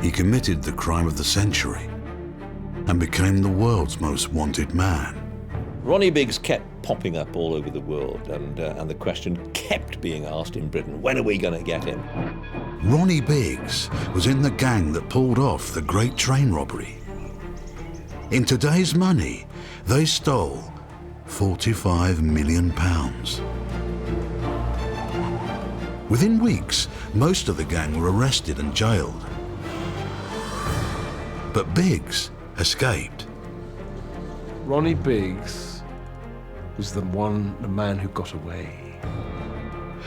he committed the crime of the century and became the world's most wanted man. Ronnie Biggs kept popping up all over the world, and the question kept being asked in Britain, when are we going to get him? Ronnie Biggs was in the gang that pulled off the great train robbery. In today's money, they stole £45 million. Within weeks, most of the gang were arrested and jailed. But Biggs escaped. Ronnie Biggs was the man who got away.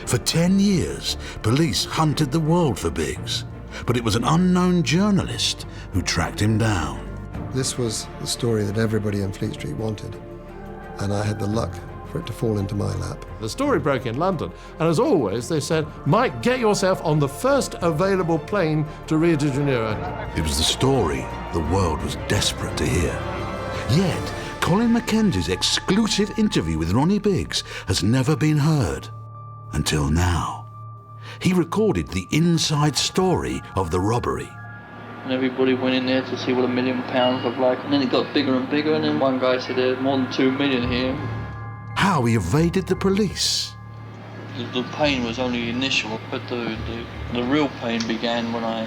For 10 years, police hunted the world for Biggs, but it was an unknown journalist who tracked him down. This was the story that everybody in Fleet Street wanted, and I had the luck for it to fall into my lap. The story broke in London, and as always, they said, Mike, get yourself on the first available plane to Rio de Janeiro. It was the story the world was desperate to hear. Yet, Colin Mackenzie's exclusive interview with Ronnie Biggs has never been heard until now. He recorded the inside story of the robbery. And everybody went in there to see what £1 million looked like, and then it got bigger and bigger, and then one guy said there's more than 2 million here. How he evaded the police. The pain was only initial, but the real pain began when I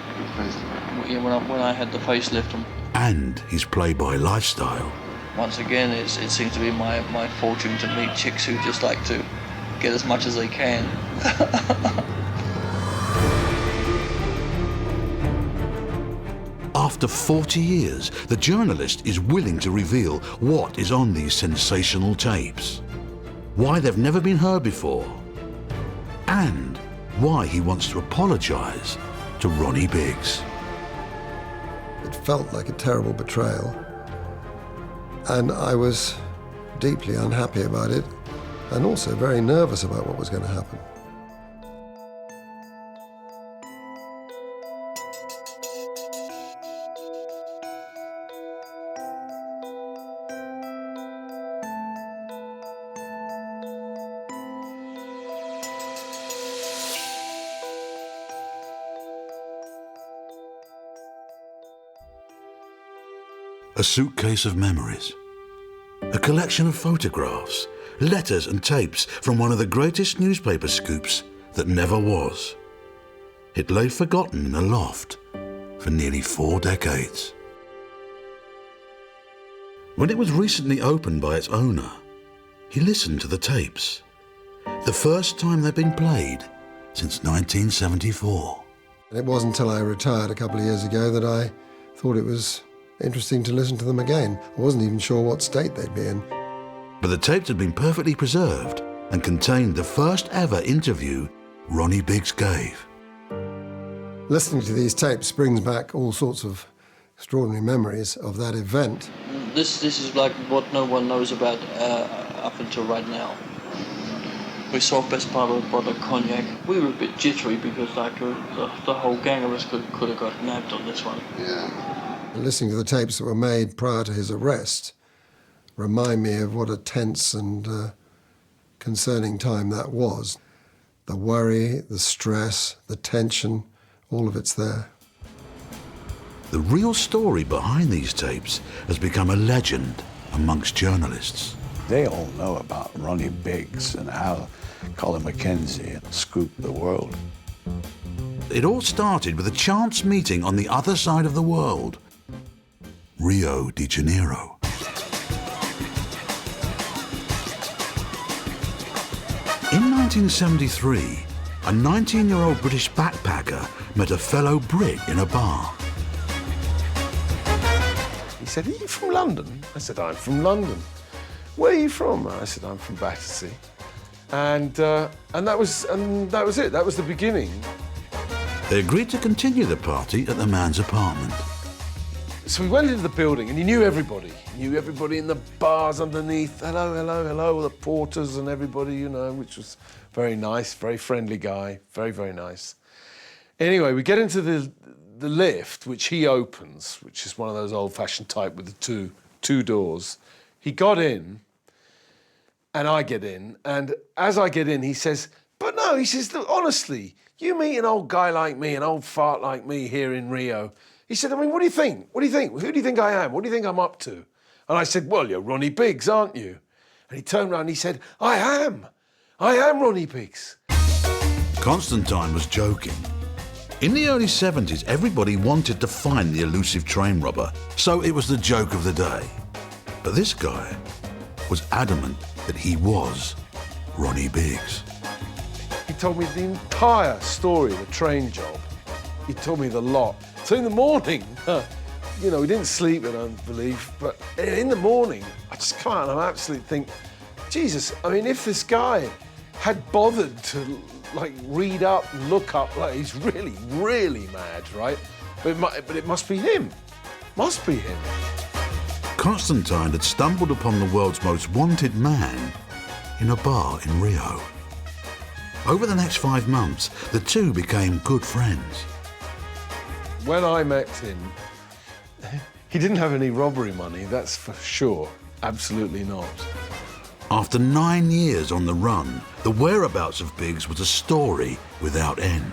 had the facelift. And his playboy lifestyle. Once again, it seems to be my fortune to meet chicks who just like to get as much as they can. After 40 years, the journalist is willing to reveal what is on these sensational tapes, why they've never been heard before, and why he wants to apologise to Ronnie Biggs. It felt like a terrible betrayal, and I was deeply unhappy about it, and also very nervous about what was going to happen. A suitcase of memories, a collection of photographs, letters and tapes from one of the greatest newspaper scoops that never was. It lay forgotten in a loft for nearly 4 decades. When it was recently opened by its owner, he listened to the tapes, the first time they'd been played since 1974. It wasn't until I retired a couple of years ago that I thought it was interesting to listen to them again. I wasn't even sure what state they'd be in. But the tapes had been perfectly preserved and contained the first ever interview Ronnie Biggs gave. Listening to these tapes brings back all sorts of extraordinary memories of that event. This is like what no one knows about up until right now. We saw best part of a bottle of cognac. We were a bit jittery because like the whole gang of us could have got nabbed on this one. Yeah. Listening to the tapes that were made prior to his arrest remind me of what a tense and concerning time that was. The worry, the stress, the tension, all of it's there. The real story behind these tapes has become a legend amongst journalists. They all know about Ronnie Biggs and how Colin Mackenzie scooped the world. It all started with a chance meeting on the other side of the world, Rio de Janeiro. In 1973, a 19-year-old British backpacker met a fellow Brit in a bar. He said, "Are you from London?" I said, "I'm from London." "Where are you from?" I said, "I'm from Battersea." And that was it. That was the beginning. They agreed to continue the party at the man's apartment. So we went into the building, and he knew everybody. He knew everybody in the bars underneath. Hello, hello, hello, the porters and everybody, you know, which was very nice, very friendly guy, very, very nice. Anyway, we get into the lift, which he opens, which is one of those old-fashioned type with the two doors. He got in, and I get in, and as I get in, he says, "But no," he says, "look, honestly, you meet an old guy like me, an old fart like me here in Rio, He said, I mean, what do you think? What do you think? Who do you think I am? What do you think I'm up to? And I said, well, you're Ronnie Biggs, aren't you? And he turned around and he said, I am Ronnie Biggs. Constantine was joking. In the early 70s, everybody wanted to find the elusive train robber, so it was the joke of the day. But this guy was adamant that he was Ronnie Biggs. He told me the entire story of the train job. He told me the lot. So in the morning, you know, we didn't sleep, I don't believe, but in the morning, I just come out and I absolutely think, Jesus, I mean, if this guy had bothered to like read up and look up, like he's really, really mad, right? But it must be him. Must be him. Constantine had stumbled upon the world's most wanted man in a bar in Rio. Over the next 5 months, the two became good friends. When I met him, he didn't have any robbery money, that's for sure. Absolutely not. After 9 years on the run, the whereabouts of Biggs was a story without end.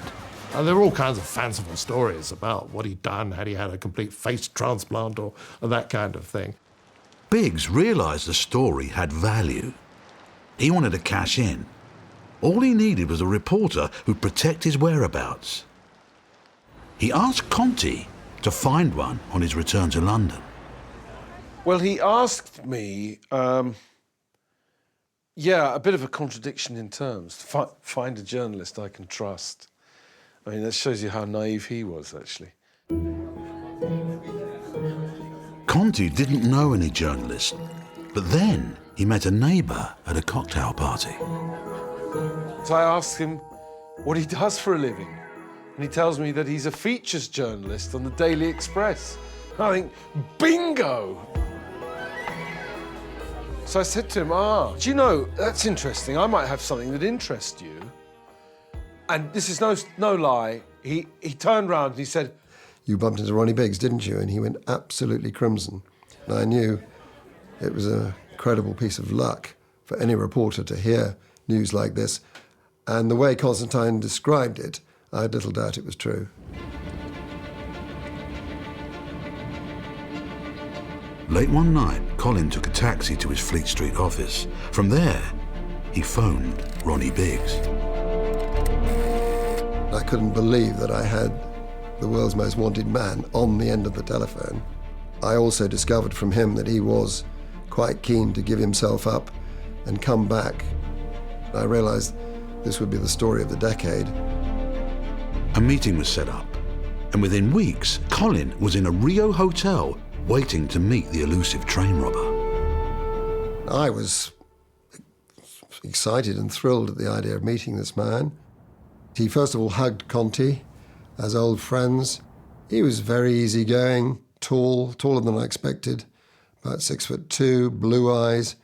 There were all kinds of fanciful stories about what he'd done, had he had a complete face transplant or that kind of thing. Biggs realised the story had value. He wanted to cash in. All he needed was a reporter who'd protect his whereabouts. He asked Conti to find one on his return to London. Well, he asked me, yeah, a bit of a contradiction in terms. Find a journalist I can trust. I mean, that shows you how naive he was, actually. Conti didn't know any journalists, but then he met a neighbour at a cocktail party. So I asked him what he does for a living, and he tells me that he's a features journalist on the Daily Express. I think, bingo! So I said to him, do you know, that's interesting. I might have something that interests you. And this is no lie. He turned round and he said, You bumped into Ronnie Biggs, didn't you? And he went absolutely crimson. And I knew it was an incredible piece of luck for any reporter to hear news like this. And the way Constantine described it, I had little doubt it was true. Late one night, Colin took a taxi to his Fleet Street office. From there, he phoned Ronnie Biggs. I couldn't believe that I had the world's most wanted man on the end of the telephone. I also discovered from him that he was quite keen to give himself up and come back. I realized this would be the story of the decade. A meeting was set up, and within weeks, Colin was in a Rio hotel waiting to meet the elusive train robber. I was excited and thrilled at the idea of meeting this man. He first of all hugged Conti as old friends. He was very easygoing, tall, taller than I expected, about 6'2", blue eyes,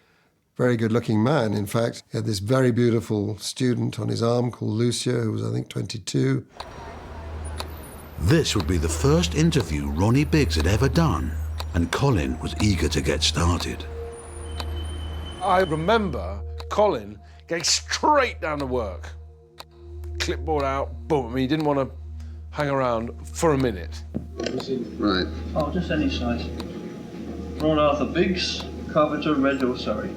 very good-looking man. In fact, he had this very beautiful student on his arm called Lucia, who was, I think, 22. This would be the first interview Ronnie Biggs had ever done, and Colin was eager to get started. I remember Colin going straight down to work. Clipboard out, boom. I mean, he didn't want to hang around for a minute. Right. Oh, just any size. Ron Arthur Biggs, Carpenter, Redhill, Surrey.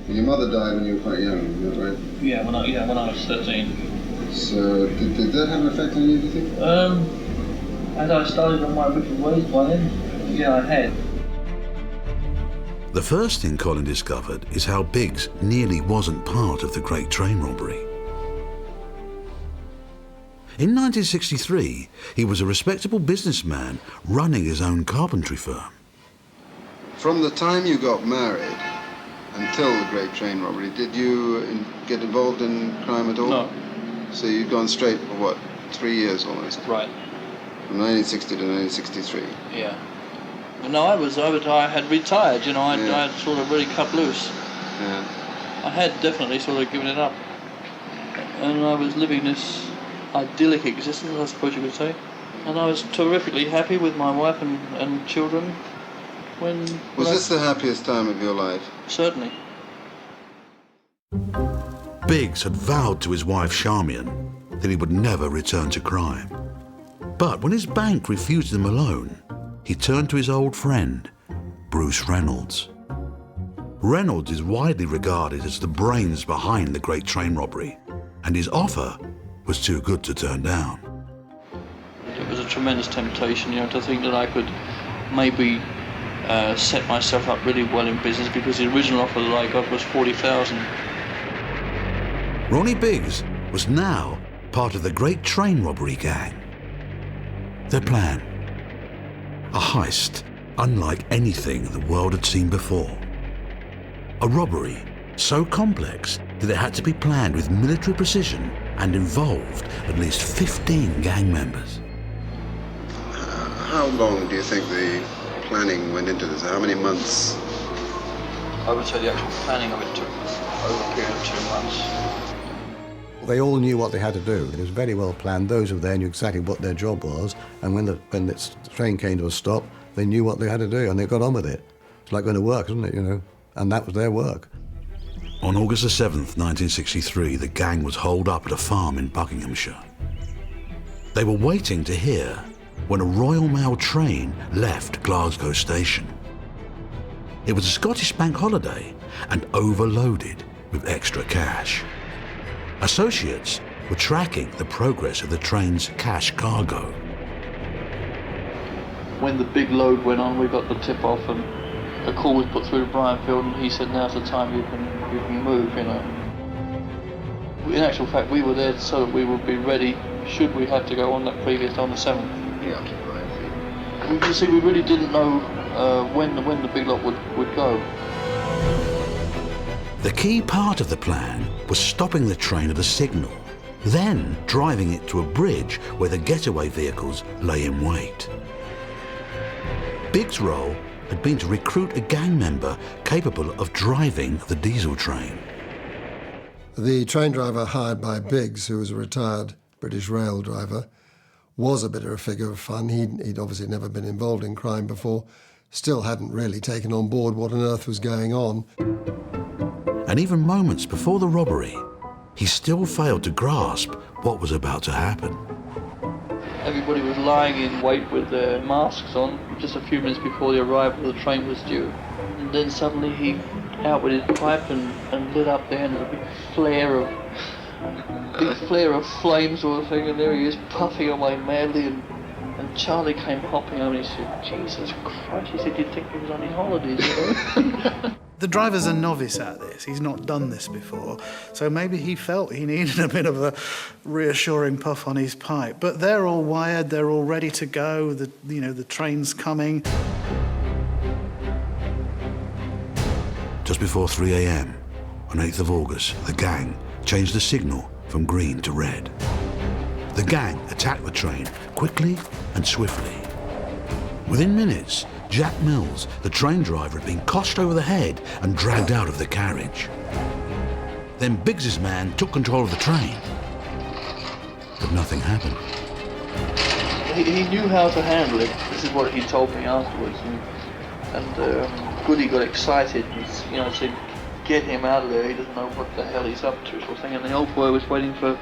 Your mother died when you were quite young, is that right? Yeah, when I was 13. So, did that have an effect on you, do you think? As I started on my wicked ways by then, yeah, I had. The first thing Colin discovered is how Biggs nearly wasn't part of the great train robbery. In 1963, he was a respectable businessman running his own carpentry firm. From the time you got married until the great train robbery, did you get involved in crime at all? No. So you'd gone straight for what, 3 years almost? Right. From 1960 to 1963. Yeah. No, I had retired, you know, I had sort of really cut loose. Yeah. I had definitely sort of given it up. And I was living this idyllic existence, I suppose you could say. And I was terrifically happy with my wife and children. Was this the happiest time of your life? Certainly. Biggs had vowed to his wife Charmian that he would never return to crime. But when his bank refused him a loan, he turned to his old friend, Bruce Reynolds. Reynolds is widely regarded as the brains behind the great train robbery, and his offer was too good to turn down. It was a tremendous temptation, to think that I could maybe set myself up really well in business, because the original offer that I got was 40,000. Ronnie Biggs was now part of the great train robbery gang. Their plan, a heist unlike anything the world had seen before. A robbery so complex that it had to be planned with military precision and involved at least 15 gang members. How long do you think the planning went into this? How many months? I would say the actual planning of it took over a period of 2 months. They all knew what they had to do. It was very well planned. Those who were there knew exactly what their job was, and when the train came to a stop, they knew what they had to do, and they got on with it. It's like going to work, isn't it, And that was their work. On August the 7th, 1963, the gang was holed up at a farm in Buckinghamshire. They were waiting to hear when a Royal Mail train left Glasgow station. It was a Scottish bank holiday and overloaded with extra cash. Associates were tracking the progress of the train's cash cargo. When the big load went on, we got the tip off, and a call was put through to Brian Field, and he said, "Now's the time you can move." In actual fact, we were there so that we would be ready should we have to go on the 7th. Yeah. You see, we really didn't know when the big lot would go. The key part of the plan was stopping the train at a signal, then driving it to a bridge where the getaway vehicles lay in wait. Biggs' role had been to recruit a gang member capable of driving the diesel train. The train driver hired by Biggs, who was a retired British rail driver, was a bit of a figure of fun. He'd obviously never been involved in crime before, still hadn't really taken on board what on earth was going on. And even moments before the robbery, he still failed to grasp what was about to happen. Everybody was lying in wait with their masks on just a few minutes before the arrival of the train was due. And then suddenly he out with his pipe and lit up there, and a big flare of flame sort of thing, and there he is puffing away madly, and Charlie came hopping over and he said, "Jesus Christ," he said, "you'd think he was on his holidays, The driver's a novice at this. He's not done this before. So maybe he felt he needed a bit of a reassuring puff on his pipe. But they're all wired, they're all ready to go, the train's coming. Just before 3 a.m. on 8th of August, the gang changed the signal from green to red. The gang attacked the train quickly and swiftly. Within minutes, Jack Mills, the train driver, had been coshed over the head and dragged out of the carriage. Then Biggs's man took control of the train, but nothing happened. He knew how to handle it. This is what he told me afterwards, and Goody got excited. And, said, "Get him out of there. He doesn't know what the hell he's up to," sort of thing. And the old boy was waiting for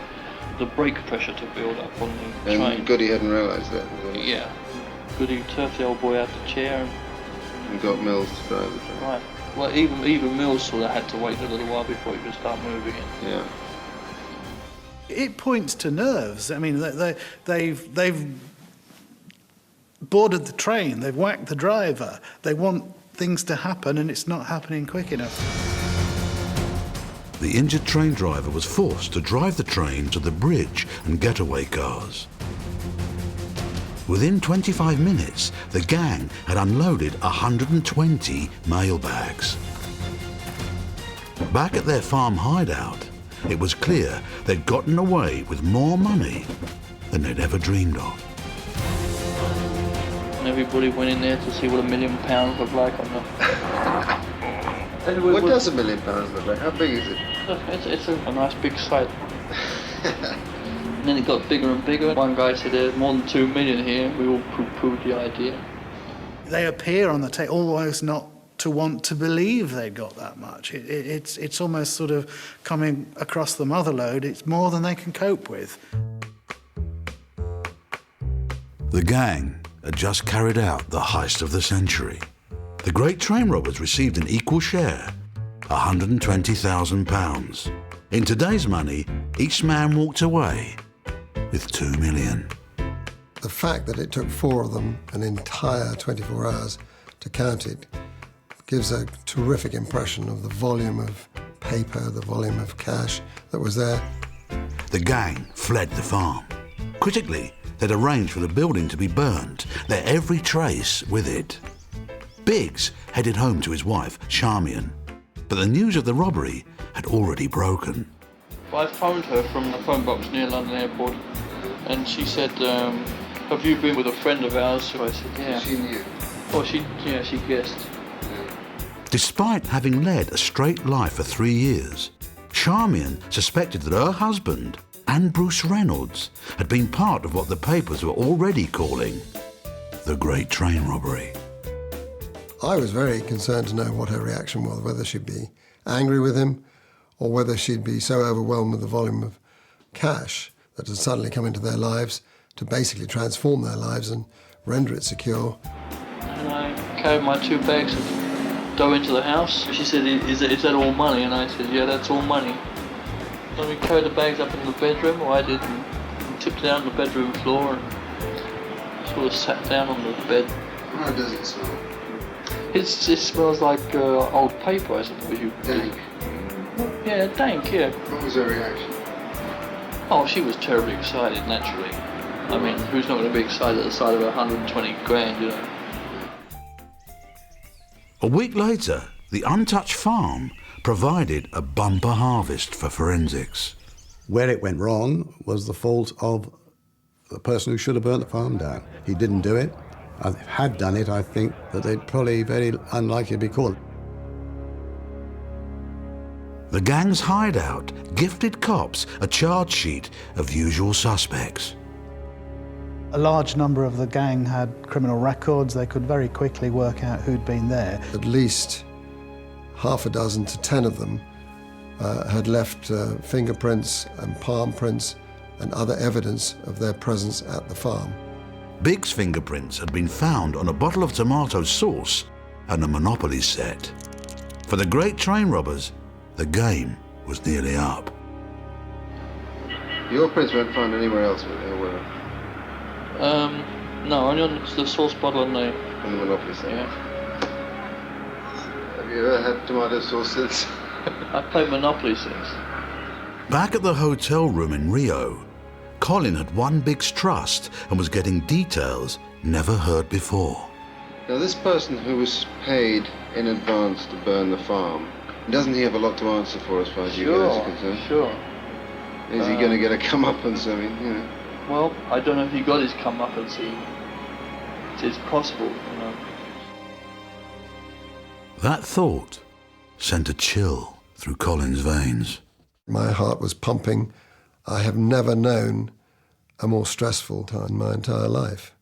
the brake pressure to build up on the train. And Goody hadn't realised that. Yeah. Goody turfed the old boy out the chair and got Mills to drive the train. Right. Well, even Mills sort of had to wait a little while before he could start moving it. Yeah. It points to nerves. I mean, they've boarded the train, they've whacked the driver, they want things to happen, and it's not happening quick enough. The injured train driver was forced to drive the train to the bridge and getaway cars. Within 25 minutes, the gang had unloaded 120 mail bags. Back at their farm hideout, it was clear they'd gotten away with more money than they'd ever dreamed of. And everybody went in there to see what £1 million looked like on the... What does £1 million look like? How big is it? It's a nice big site. And then it got bigger and bigger. One guy said there's more than 2 million here. We all poo-pooed the idea. They appear on the tape almost not to want to believe they got that much. It's almost sort of coming across the mother lode. It's more than they can cope with. The gang had just carried out the heist of the century. The great train robbers received an equal share, £120,000. In today's money, each man walked away with £2 million. The fact that it took 4 of them an entire 24 hours to count it gives a terrific impression of the volume of paper, the volume of cash that was there. The gang fled the farm. Critically, they'd arranged for the building to be burned, their every trace with it. Biggs headed home to his wife, Charmian, but the news of the robbery had already broken. I phoned her from the phone box near London Airport, and she said, have you been with a friend of ours? So I said, yeah. She knew. Oh, she guessed. Despite having led a straight life for 3 years, Charmian suspected that her husband and Bruce Reynolds had been part of what the papers were already calling the Great Train Robbery. I was very concerned to know what her reaction was, whether she'd be angry with him or whether she'd be so overwhelmed with the volume of cash that had suddenly come into their lives to basically transform their lives and render it secure. And I carried my 2 bags of dough into the house. She said, is that all money? And I said, yeah, that's all money. Then we carried the bags up in the bedroom, or I did, and tipped down the bedroom floor and sort of sat down on the bed. How does it smell? It smells like old paper, I suppose. Dank. Yeah, dank, yeah. What was her reaction? Oh, she was terribly excited, naturally. I mean, who's not going to be excited at the sight of 120 grand, you know? A week later, the untouched farm provided a bumper harvest for forensics. Where it went wrong was the fault of the person who should have burnt the farm down. He didn't do it. If they had done it, I think that they'd probably very unlikely to be caught. The gang's hideout gifted cops a charge sheet of usual suspects. A large number of the gang had criminal records. They could very quickly work out who'd been there. At least half a dozen to 10 of them had left fingerprints and palm prints and other evidence of their presence at the farm. Biggs' fingerprints had been found on a bottle of tomato sauce and a Monopoly set. For the great train robbers, the game was nearly up. Your prints weren't found anywhere else, were they? No, only on the sauce bottle and the Monopoly set? Yeah. Have you ever had tomato sauce since? I played Monopoly since. Back at the hotel room in Rio, Colin had won Biggs' trust and was getting details never heard before. Now, this person who was paid in advance to burn the farm, doesn't he have a lot to answer for as far as you guys are concerned? Sure. Is he going to get a comeuppance? I mean, you know. Well, I don't know if he got his comeuppance. It's possible, you know. That thought sent a chill through Colin's veins. My heart was pumping. I have never known a more stressful time in my entire life.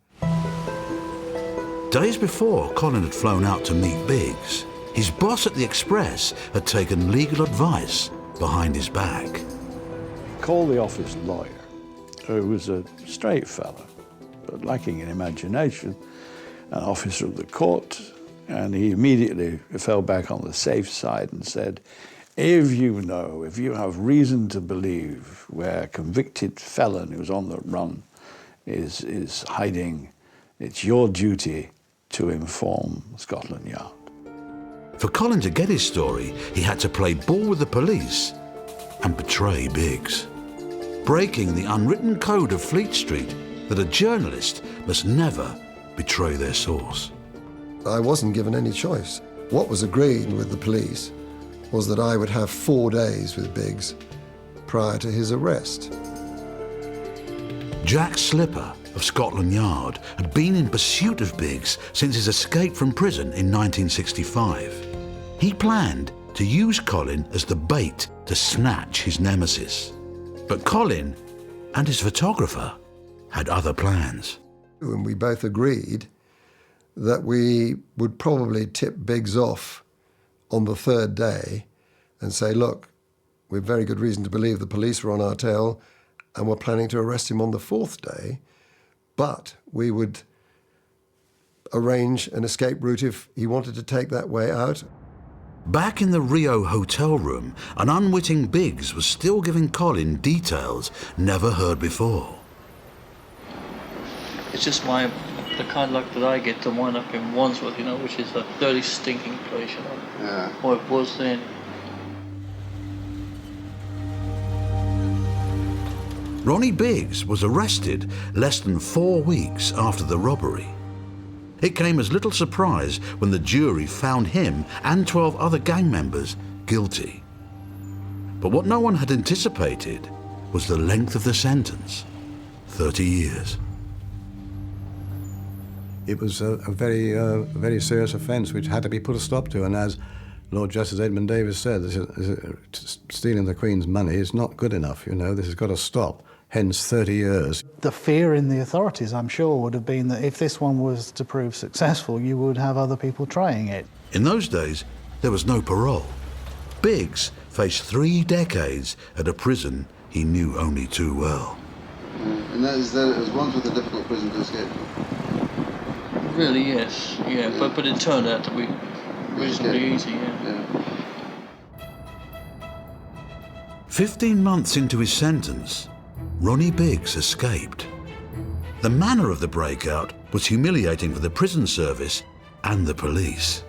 Days before Colin had flown out to meet Biggs, his boss at the Express had taken legal advice behind his back. Called the office lawyer, who was a straight fella, but lacking in imagination, an officer of the court, and he immediately fell back on the safe side and said, if you have reason to believe where a convicted felon who's on the run is hiding, it's your duty to inform Scotland Yard. For Colin to get his story, he had to play ball with the police and betray Biggs, breaking the unwritten code of Fleet Street that a journalist must never betray their source. I wasn't given any choice. What was agreed with the police was that I would have 4 days with Biggs prior to his arrest. Jack Slipper of Scotland Yard had been in pursuit of Biggs since his escape from prison in 1965. He planned to use Colin as the bait to snatch his nemesis. But Colin and his photographer had other plans. And we both agreed that we would probably tip Biggs off on the 3rd day and say, look, we have very good reason to believe the police were on our tail and we're planning to arrest him on the 4th day. but we would arrange an escape route if he wanted to take that way out. Back in the Rio hotel room, an unwitting Biggs was still giving Colin details never heard before. It's just the kind of luck that I get to wind up in Wandsworth, you know, which is a dirty, stinking place, you know. Yeah. Or it was then. Ronnie Biggs was arrested less than 4 weeks after the robbery. It came as little surprise when the jury found him and 12 other gang members guilty. But what no one had anticipated was the length of the sentence, 30 years. It was a very serious offence which had to be put a stop to, and as Lord Justice Edmund Davis said, stealing the Queen's money is not good enough, you know, this has got to stop, hence 30 years. The fear in the authorities, I'm sure, would have been that if this one was to prove successful, you would have other people trying it. In those days, there was no parole. Biggs faced 3 decades at a prison he knew only too well. And that was Wandsworth a difficult prison to escape from? Really, yes. Yeah, but it turned out to be reasonably easy, yeah. 15 months into his sentence, Ronnie Biggs escaped. The manner of the breakout was humiliating for the prison service and the police.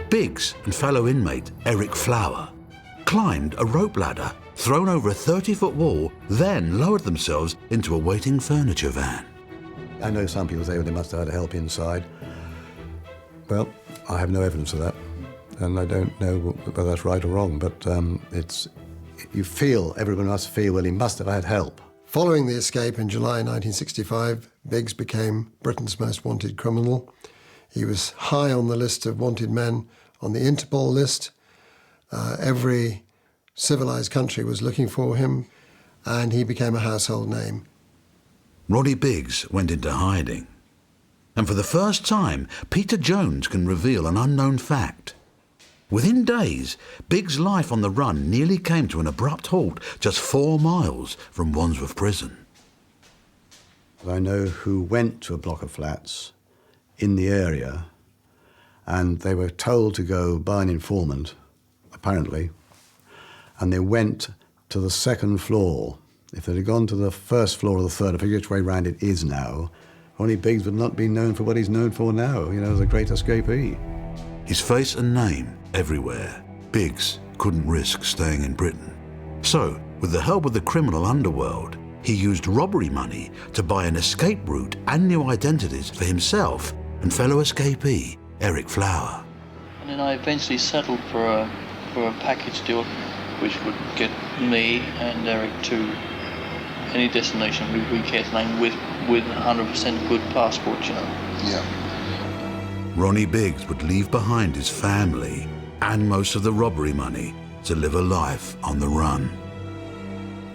Biggs and fellow inmate Eric Flower climbed a rope ladder thrown over a 30-foot wall, then lowered themselves into a waiting furniture van. I know some people say, well, they must have had help inside. Well, I have no evidence of that, and I don't know whether that's right or wrong, but everyone must feel, well, he must have had help. Following the escape in July 1965, Biggs became Britain's most wanted criminal. He was high on the list of wanted men on the Interpol list. Every civilized country was looking for him, and he became a household name. Ronnie Biggs went into hiding. And for the first time, Peter Jones can reveal an unknown fact. Within days, Biggs' life on the run nearly came to an abrupt halt just 4 miles from Wandsworth Prison. I know who went to a block of flats in the area, and they were told to go by an informant, apparently, and they went to the 2nd floor. If they'd have gone to the 1st floor or the 3rd, I forget which way round it is now, Ronnie Biggs would not be known for what he's known for now, you know, as a great escapee. His face and name everywhere, Biggs couldn't risk staying in Britain. So, with the help of the criminal underworld, he used robbery money to buy an escape route and new identities for himself and fellow escapee Eric Flower. And then I eventually settled for a package deal which would get me and Eric to any destination we cared to name with 100% good passports, you know. Yeah. Ronnie Biggs would leave behind his family and most of the robbery money to live a life on the run.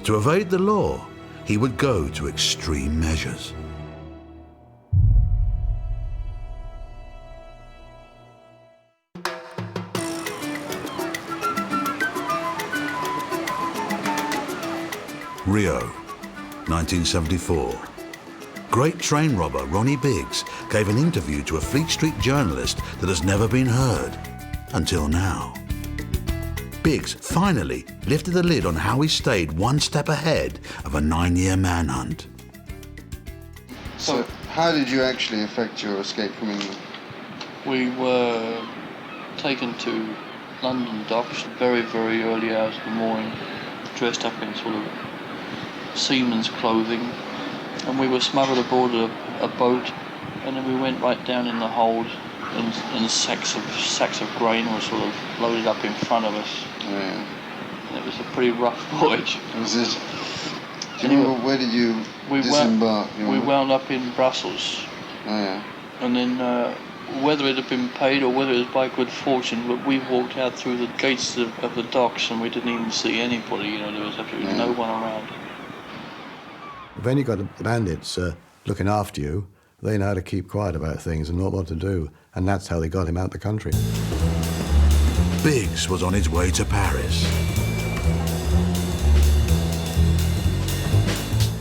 To evade the law, he would go to extreme measures. Rio, 1974. Great train robber Ronnie Biggs gave an interview to a Fleet Street journalist that has never been heard until now. Biggs finally lifted the lid on how he stayed one step ahead of a 9-year manhunt. So, how did you actually effect your escape from England? We were taken to London docks very, very early hours of the morning, dressed up in sort of seaman's clothing, and we were smuggled aboard a boat, and then we went right down in the hold, and sacks of grain were sort of loaded up in front of us. Yeah. And it was a pretty rough voyage. Was it? Do you remember, where did you disembark? We wound up in Brussels. Oh, yeah. And then whether it had been paid or whether it was by good fortune, but we walked out through the gates of the docks and we didn't even see anybody, you know, there was absolutely no one around. When you got the bandits looking after you, they know how to keep quiet about things and know what to do, and that's how they got him out of the country. Biggs was on his way to Paris.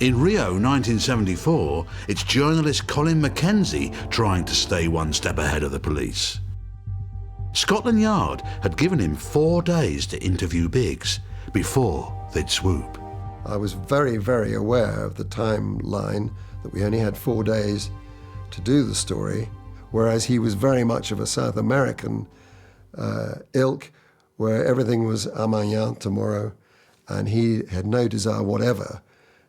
In Rio 1974, it's journalist Colin Mackenzie trying to stay one step ahead of the police. Scotland Yard had given him 4 days to interview Biggs before they'd swoop. I was very, very aware of the timeline, that we only had 4 days to do the story, whereas he was very much of a South American ilk, where everything was mañana, tomorrow, and he had no desire whatever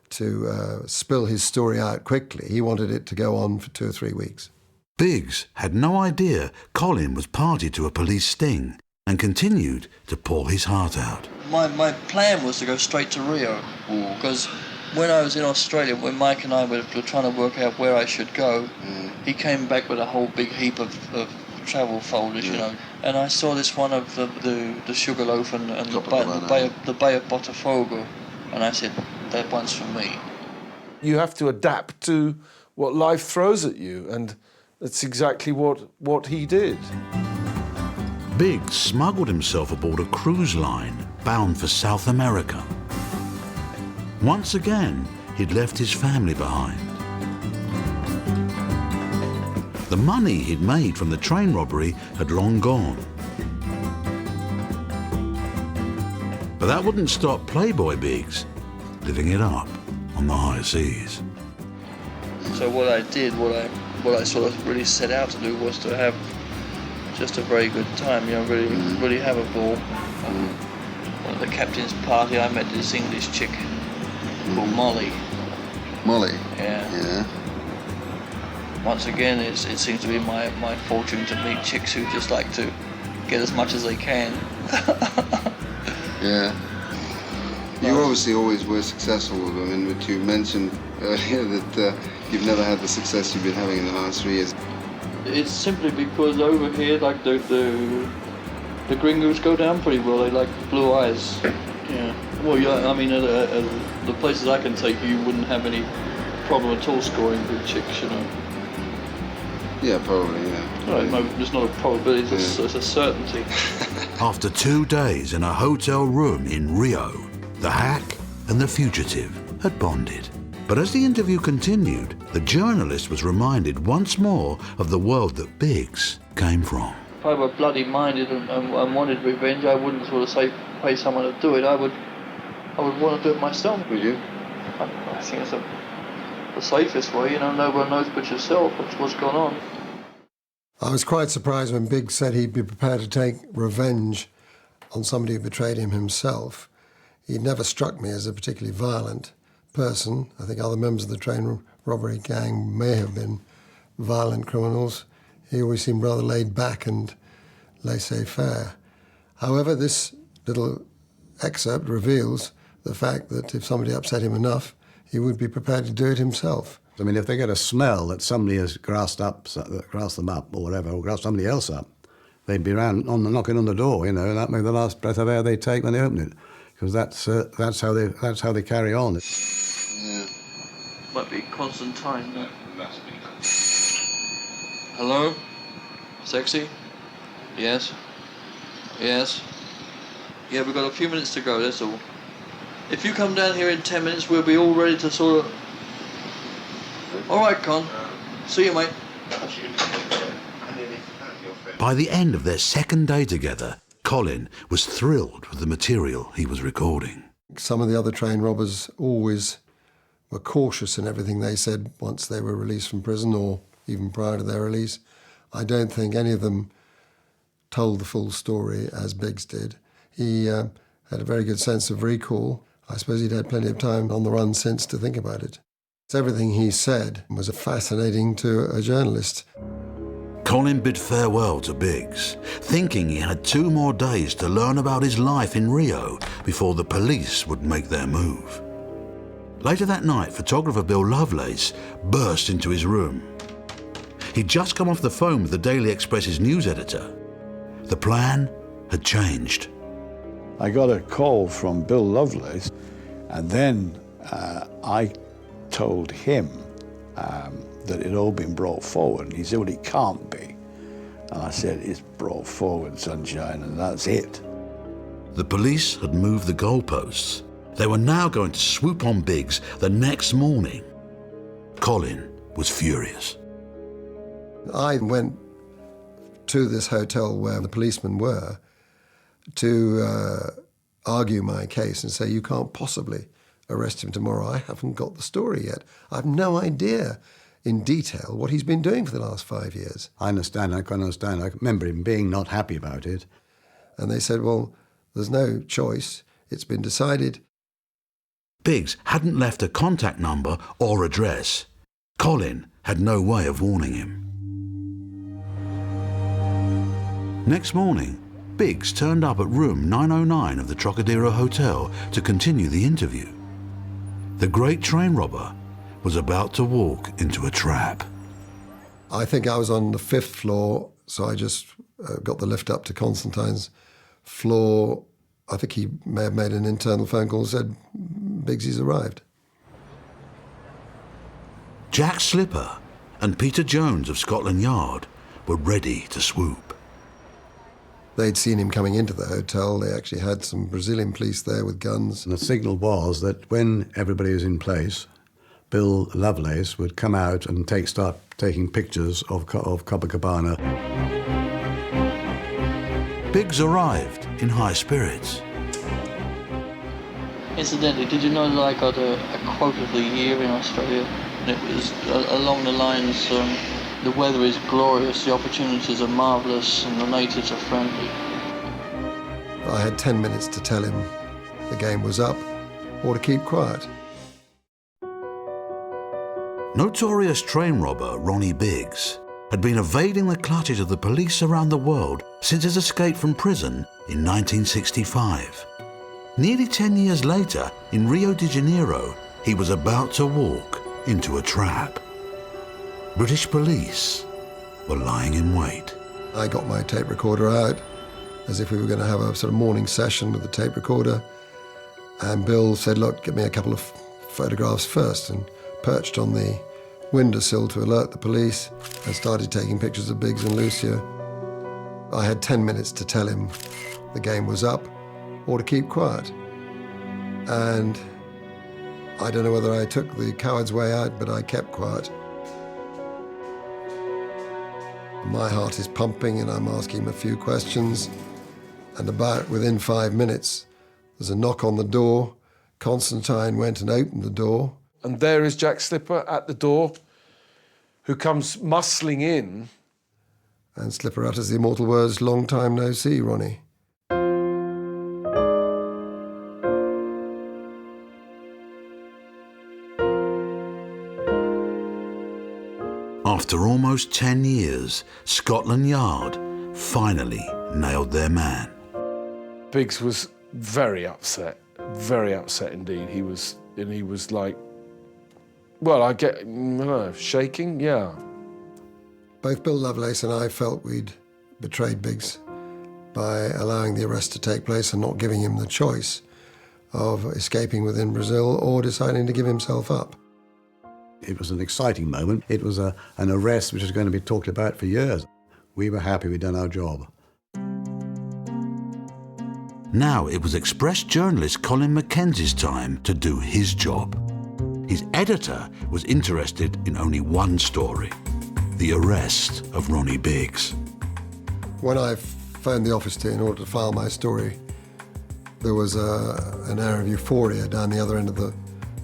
to spill his story out quickly. He wanted it to go on for 2 or 3 weeks. Biggs had no idea Colin was party to a police sting and continued to pour his heart out. My plan was to go straight to Rio, because when I was in Australia, when Mike and I were trying to work out where I should go, he came back with a whole big heap of travel folders, you know, and I saw this one of the Sugarloaf and the Bay of Botafogo, and I said, that one's for me. You have to adapt to what life throws at you, and that's exactly what he did. Biggs smuggled himself aboard a cruise line bound for South America. Once again, he'd left his family behind. The money he'd made from the train robbery had long gone. But that wouldn't stop Playboy Biggs living it up on the high seas. So what I did, what I sort of really set out to do, was to have just a very good time, you know, really have a ball. At the captain's party, I met this English chick called Molly. Molly? Yeah. Once again, it seems to be my fortune to meet chicks who just like to get as much as they can. Yeah. You obviously always were successful with women, but you mentioned earlier that you've never had the success you've been having in the last 3 years. It's simply because over here, like the gringos go down pretty well. They like blue eyes. Yeah. Well, yeah. I mean, the places I can take you wouldn't have any problem at all scoring good chicks, you know. Yeah, probably. Yeah. Right, no, it's not a probability. It's a certainty. After 2 days in a hotel room in Rio, the hack and the fugitive had bonded. But as the interview continued, the journalist was reminded once more of the world that Biggs came from. If I were bloody-minded and wanted revenge, I wouldn't sort of say pay someone to do it. I would want to do it myself. Would you? I think it's the safest way, you know. No one knows but yourself what's gone on. I was quite surprised when Biggs said he'd be prepared to take revenge on somebody who betrayed him himself. He never struck me as a particularly violent person. I think other members of the train robbery gang may have been violent criminals. He always seemed rather laid back and laissez-faire. However, this little excerpt reveals the fact that if somebody upset him enough, he would be prepared to do it himself. I mean, if they get a smell that somebody has grassed them up or whatever, or grassed somebody else up, they'd be knocking on the door, you know, and that may be the last breath of air they take when they open it, because that's how they carry on. Yeah. Might be Constantine. No? Hello? Sexy? Yes? Yes? Yeah, we've got a few minutes to go, that's all. If you come down here in 10 minutes, we'll be all ready to sort of... All right, Con. See you, mate. By the end of their second day together, Colin was thrilled with the material he was recording. Some of the other train robbers always were cautious in everything they said once they were released from prison or even prior to their release. I don't think any of them told the full story as Biggs did. He had a very good sense of recall. I suppose he'd had plenty of time on the run since to think about it. Everything he said was fascinating to a journalist. Colin bid farewell to Biggs, thinking he had 2 more days to learn about his life in Rio before the police would make their move. Later that night, photographer Bill Lovelace burst into his room. He'd just come off the phone with the Daily Express's news editor. The plan had changed. I got a call from Bill Lovelace, and then I told him that it had all been brought forward. And he said, well, it can't be. And I said, it's brought forward, sunshine, and that's it. The police had moved the goalposts. They were now going to swoop on Biggs the next morning. Colin was furious. I went to this hotel where the policemen were to argue my case and say, you can't possibly arrest him tomorrow. I haven't got the story yet. I have no idea in detail what he's been doing for the last 5 years. I understand, I can understand. I remember him being not happy about it. And they said, well, there's no choice. It's been decided. Biggs hadn't left a contact number or address. Colin had no way of warning him. Next morning, Biggs turned up at room 909 of the Trocadero Hotel to continue the interview. The great train robber was about to walk into a trap. I think I was on the 5th floor, so I just got the lift up to Constantine's floor. I think he may have made an internal phone call and said, Biggsy's arrived. Jack Slipper and Peter Jones of Scotland Yard were ready to swoop. They'd seen him coming into the hotel. They actually had some Brazilian police there with guns. And the signal was that when everybody was in place, Bill Lovelace would come out and start taking pictures of Copacabana. Biggs arrived in high spirits. Incidentally, did you know that I got a quote of the year in Australia? And it was along the lines, the weather is glorious, the opportunities are marvellous, and the natives are friendly. I had 10 minutes to tell him the game was up or to keep quiet. Notorious train robber Ronnie Biggs had been evading the clutches of the police around the world since his escape from prison in 1965. Nearly 10 years later, in Rio de Janeiro, he was about to walk into a trap. British police were lying in wait. I got my tape recorder out as if we were going to have a sort of morning session with the tape recorder. And Bill said, look, get me a couple of photographs first, and perched on the windowsill to alert the police and started taking pictures of Biggs and Lucia. I had 10 minutes to tell him the game was up or to keep quiet. And I don't know whether I took the coward's way out, but I kept quiet. My heart is pumping and I'm asking him a few questions. And about within 5 minutes, there's a knock on the door. Constantine went and opened the door. And there is Jack Slipper at the door, who comes muscling in. And Slipper utters the immortal words, long time no see, Ronnie. After almost 10 years, Scotland Yard finally nailed their man. Biggs was very upset indeed. He was like, well, I don't know, shaking, yeah. Both Bill Lovelace and I felt we'd betrayed Biggs by allowing the arrest to take place and not giving him the choice of escaping within Brazil or deciding to give himself up. It was an exciting moment. It was an arrest which is going to be talked about for years. We were happy we'd done our job. Now it was Express journalist Colin Mackenzie's time to do his job. His editor was interested in only one story: the arrest of Ronnie Biggs. When I phoned the office in order to file my story, there was an air of euphoria down the other end of the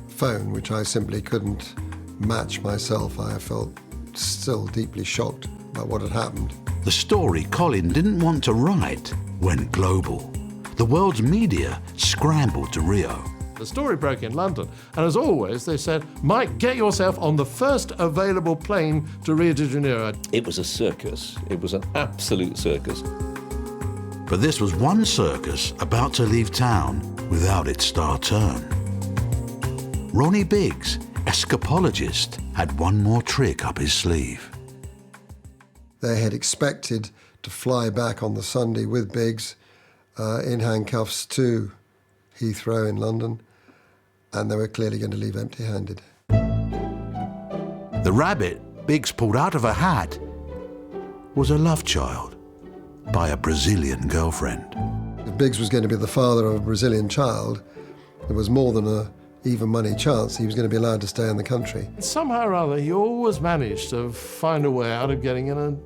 phone, which I simply couldn't match myself. I felt still deeply shocked about what had happened. The story Colin didn't want to write went global. The world's media scrambled to Rio. The story broke in London, and as always, they said, Mike, get yourself on the first available plane to Rio de Janeiro. It was a circus. It was an absolute circus. But this was one circus about to leave town without its star turn. Ronnie Biggs, escapologist, had one more trick up his sleeve. They had expected to fly back on the Sunday with Biggs in handcuffs to Heathrow in London, and they were clearly going to leave empty-handed. The rabbit Biggs pulled out of a hat was a love child by a Brazilian girlfriend. If Biggs was going to be the father of a Brazilian child, there was more than a even money chance he was going to be allowed to stay in the country. Somehow or other, he always managed to find a way out of getting in a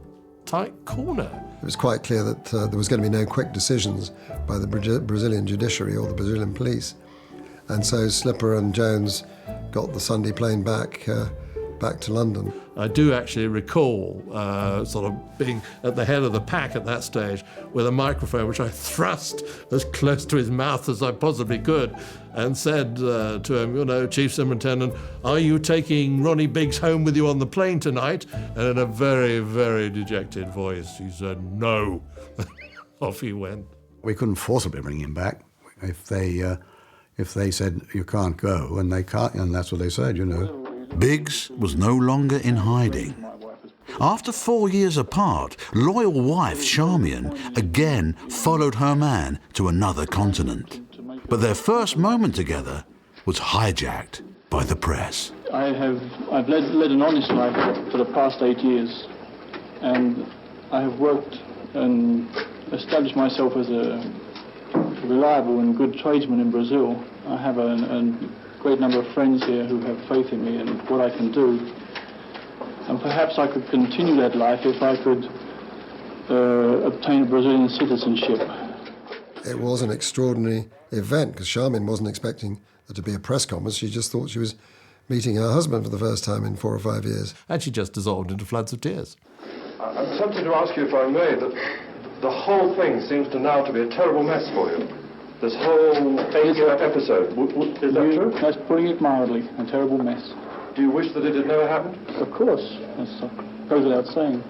tight corner. It was quite clear that there was going to be no quick decisions by the Brazilian judiciary or the Brazilian police. And so Slipper and Jones got the Sunday plane back to London. I do actually recall sort of being at the head of the pack at that stage with a microphone which I thrust as close to his mouth as I possibly could and said to him, you know, Chief Superintendent, are you taking Ronnie Biggs home with you on the plane tonight? And in a very, very dejected voice, he said, no. Off he went. We couldn't forcibly bring him back if they said you can't go, and they can't, and that's what they said, you know. Biggs was no longer in hiding. After 4 years apart, loyal wife Charmian again followed her man to another continent. But their first moment together was hijacked by the press. I've led an honest life for the past 8 years, and I have worked and established myself as a reliable and good tradesman in Brazil. I have a great number of friends here who have faith in me and what I can do. And perhaps I could continue that life if I could obtain Brazilian citizenship. It was an extraordinary event because Charmian wasn't expecting there to be a press conference. She just thought she was meeting her husband for the first time in 4 or 5 years. And she just dissolved into floods of tears. I'm tempted to ask you, if I may, that the whole thing seems to now to be a terrible mess for you. This whole 8-year episode. Is that true? That's putting it mildly, a terrible mess. Do you wish that it had never happened? Of course. That goes without saying.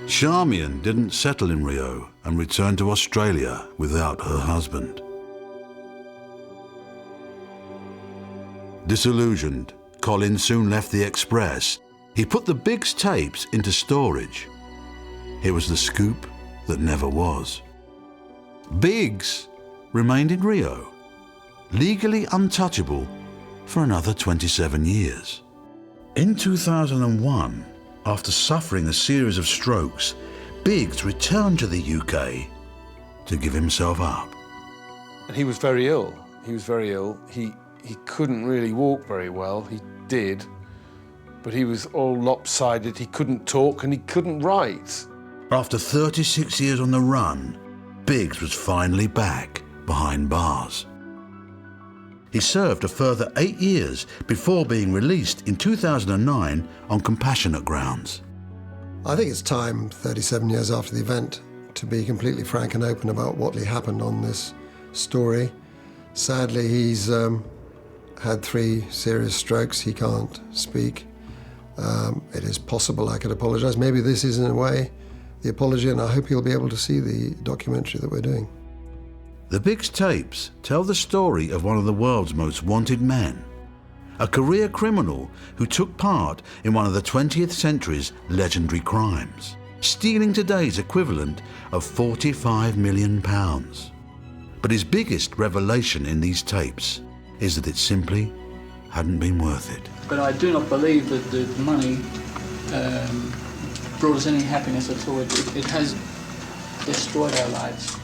Charmian didn't settle in Rio and returned to Australia without her husband. Disillusioned, Colin soon left the Express. He put the Biggs tapes into storage. It was the scoop that never was. Biggs remained in Rio, legally untouchable for another 27 years. In 2001, after suffering a series of strokes, Biggs returned to the UK to give himself up. And he was very ill. He was very ill. He couldn't really walk very well. He did, but he was all lopsided. He couldn't talk and he couldn't write. After 36 years on the run, Biggs was finally back behind bars. He served a further 8 years before being released in 2009 on compassionate grounds. I think it's time, 37 years after the event, to be completely frank and open about what happened on this story. Sadly, he's had 3 serious strokes. He can't speak. It is possible I could apologise. Maybe this is, in a way, the apology, and I hope he'll be able to see the documentary that we're doing. The Biggs tapes tell the story of one of the world's most wanted men, a career criminal who took part in one of the 20th century's legendary crimes, stealing today's equivalent of £45 million. But his biggest revelation in these tapes is that it simply hadn't been worth it. But I do not believe that the money brought us any happiness at all. It has destroyed our lives.